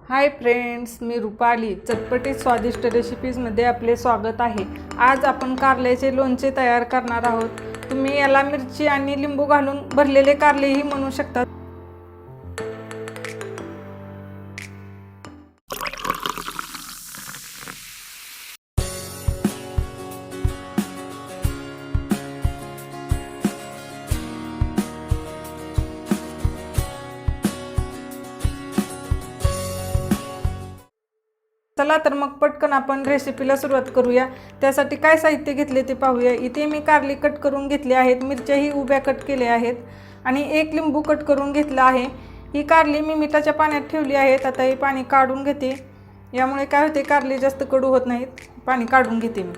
Hi friends, मी रुपाली. चटपटीत स्वादिष्ट रेसिपीजमध्ये आपले स्वागत आहे. आज आपण कारल्याचे लोणचे तयार करणार आहोत. तुम्ही याला मिरची आणि लिंबू घालून भरलेले कारलेही म्हणू शकता. चला तर मग पटकन आपण रेसिपीला सुरुवात करूया. त्यासाठी काय साहित्य घेतले ते पाहूया. इथे मी कारली कट करून घेतले आहेत, मिरच्याही उभ्या कट केल्या आहेत आणि एक लिंबू कट करून घेतला आहे. ही कारली मी मिठाच्या पाण्यात ठेवली आहेत. आता हे पाणी काढून घेते. यामुळे काय होते, कारली जास्त कडू होत नाहीत. पाणी काढून घेते मी.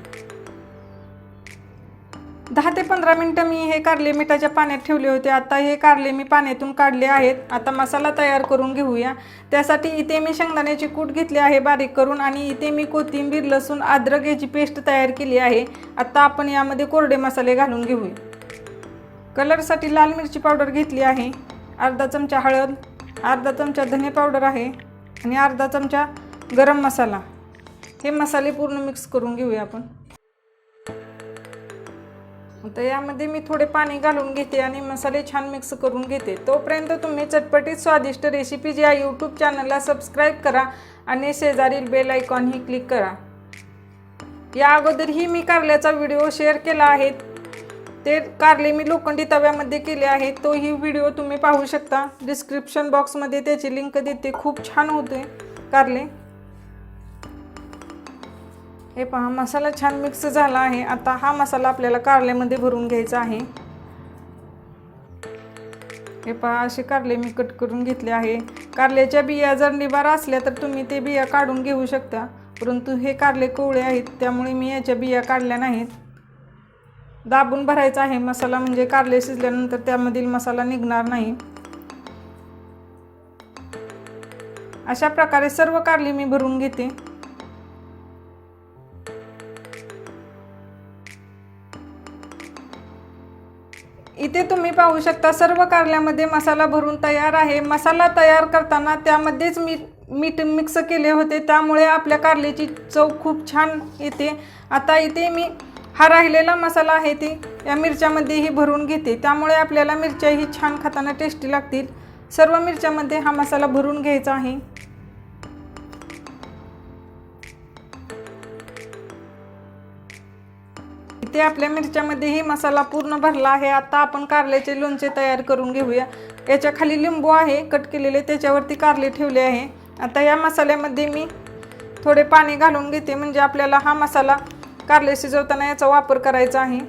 10 ते 15 मिनिटं मी हे कारले मिठाच्या पाण्यात ठेवले होते. आता हे कारले मी पाण्यातून काढले आहेत. आता मसाला तयार करून घेऊया. त्यासाठी इथे मी शेंगदाण्याची कूट घेतली आहे बारीक करून आणि इथे मी कोथिंबीर, लसूण, अद्रक याची पेस्ट तयार केली आहे. आता आपण यामध्ये कोरडे मसाले घालून घेऊया. कलरसाठी लाल मिरची पावडर घेतली आहे, अर्धा चमचा हळद, अर्धा चमचा धने पावडर आहे आणि अर्धा चमचा गरम मसाला. हे मसाले पूर्ण मिक्स करून घेऊया आपण. आता यामध्ये मी थोडे पाणी घालून घेते आणि मसाले छान मिक्स करून घेते. तोपर्यंत तुम्ही चटपटीत स्वादिष्ट रेसिपीज या यूट्यूब चॅनलला सबस्क्राईब करा आणि शेजारील बेल आयकॉनही क्लिक करा. या अगोदरही मी कारल्याचा व्हिडिओ शेअर केला आहे. ते कारले मी लोखंडी तव्यामध्ये केले आहे. तोही व्हिडिओ तुम्ही पाहू शकता. डिस्क्रिप्शन बॉक्समध्ये त्याची लिंक देते. खूप छान होते कारले. हे पहा, मसाला छान मिक्स झाला आहे. आता हा मसाला आपल्याला कारल्यामध्ये भरून घ्यायचा आहे. हे पहा, असे कारले मी कट करून घेतले आहे. कारल्याच्या बिया जर निबारा असल्या तर तुम्ही ते बिया काढून घेऊ शकता, परंतु हे कारले कोवळे आहेत त्यामुळे मी याच्या बिया काढल्या नाहीत. दाबून भरायचा आहे मसाला, म्हणजे कारले शिजल्यानंतर त्यामधील मसाला निघणार नाही. अशा प्रकारे सर्व कारले मी भरून घेते. इथे तुम्ही पाहू शकता सर्व कारल्यामध्ये मसाला भरून तयार आहे. मसाला तयार करताना त्यामध्येच मीठ मिक्स केले होते, त्यामुळे आपल्या कारल्याची चव खूप छान येते. आता इथे मी हा राहिलेला मसाला आहे ते या मिरच्यामध्येही भरून घेते, त्यामुळे आपल्याला मिरच्याही छान खाताना टेस्टी लागतील. सर्व मिरच्यामध्ये हा मसाला भरून घ्यायचा आहे. इथे आपल्या मिरच्यामध्येही मसाला पूर्ण भरला आहे. आता आपण कारल्याचे लोणचे तयार करून घेऊया. याच्या खाली लिंबू आहे कट केलेले, त्याच्यावरती कारले ठेवले आहे. आता या मसाल्यामध्ये मी थोडे पाणी घालून घेते, म्हणजे आपल्याला हा मसाला कारले शिजवताना याचा वापर करायचा आहे.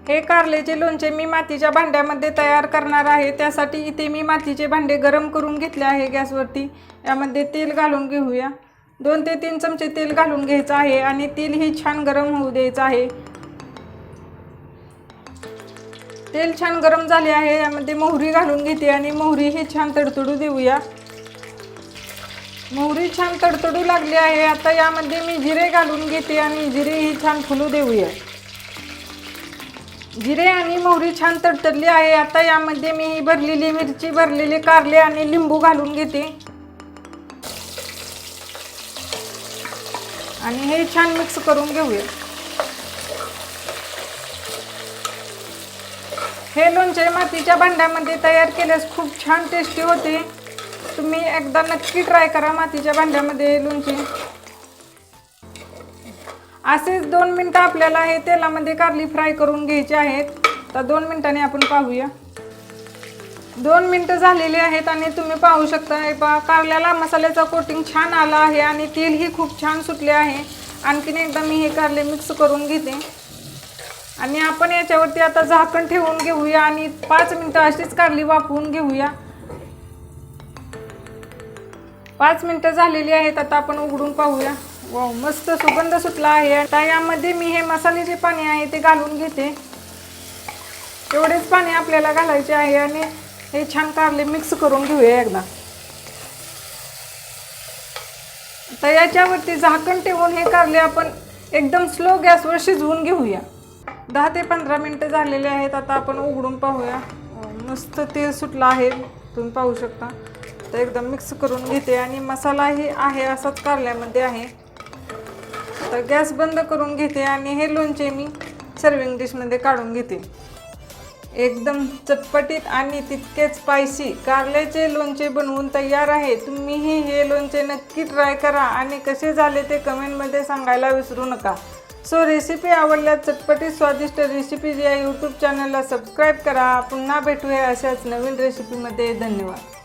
हे कारल्याचे लोणचे मी मातीच्या भांड्यामध्ये तयार करणार आहे. त्यासाठी इथे मी मातीचे भांडे गरम करून घेतले आहे गॅसवरती. यामध्ये तेल घालून घेऊया. 2 ते 3 चमचे तेल घालून घ्यायचं आहे आणि तेल ही छान गरम होऊ द्यायचं आहे. तेल छान गरम झाले आहे. यामध्ये मोहरी घालून घेते आणि मोहरी ही छान तडतडू देऊया. मोहरी छान तडतडू लागली आहे. आता यामध्ये मी जिरे घालून घेते आणि जिरे ही छान फुलू देऊया. जिरे आणि मोहरी छान तडतडली आहे. आता यामध्ये मी ही भरलेली मिरची, भरलेले कारले आणि लिंबू घालून घेते आणि हे छान मिक्स करून घेऊया. हे लोणचे मातीच्या भांड्यामध्ये तयार केल्यास खूप छान टेस्टी होते. तुम्ही एकदा नक्की ट्राय करा मातीच्या भांड्यामध्ये लोणचे. असेच 2 मिनटं आपल्याला हे तेलामध्ये कारली फ्राय करून घ्यायचे आहेत. तर 2 मिनिटांनी आपण पाहूया. 2 मिनटं झालेली आहेत आणि तुम्ही पाहू शकता हे पहा, कारल्याला मसाल्याचा कोटिंग छान आला आहे आणि तेलही खूप छान सुटले आहे. आणखीन एकदा मी हे कारले मिक्स करून घेते आणि आपण याच्यावरती आता झाकण ठेवून घेऊया आणि 5 मिनटं अशीच कारली वाफवून घेऊया. 5 मिनटं झालेली आहेत. आता आपण उघडून पाहूया. वाव, मस्त सुगंध सुटला आहे. आता यामध्ये मी हे मसाल्याचे पाणी आहे ते घालून घेते. एवढेच पाणी आपल्याला घालायचे आहे आणि हे छान कारले मिक्स करून घेऊया एकदा. तर याच्यावरती झाकण ठेवून हे कारले आपण एकदम स्लो गॅसवर शिजवून घेऊया. 10 ते 15 मिनटं झालेले आहेत. आता आपण उघडून पाहूया. मस्त तेल सुटलं आहे, तुम्ही पाहू शकता. तर एकदम मिक्स करून घेते आणि मसालाही आहे असाच कारल्यामध्ये आहे। तर गॅस बंद करून घेते आणि हे लोणचे मी सर्विंग डिशमध्ये काढून घेते। एकदम चटपटीत आणि तितकेच स्पायसी कारल्याचे लोणचे बनवून तयार आहे। तुम्हीही हे लोणचे नक्की ट्राय करा आणि कसे झाले ते कमेंटमध्ये सांगायला विसरू नका। सो रेसिपी आवडल्यास चटपटीत स्वादिष्ट रेसिपी या यूट्यूब चॅनलला सबस्क्राईब करा। पुन्हा भेटूया अशाच नवीन रेसिपीमध्ये। धन्यवाद।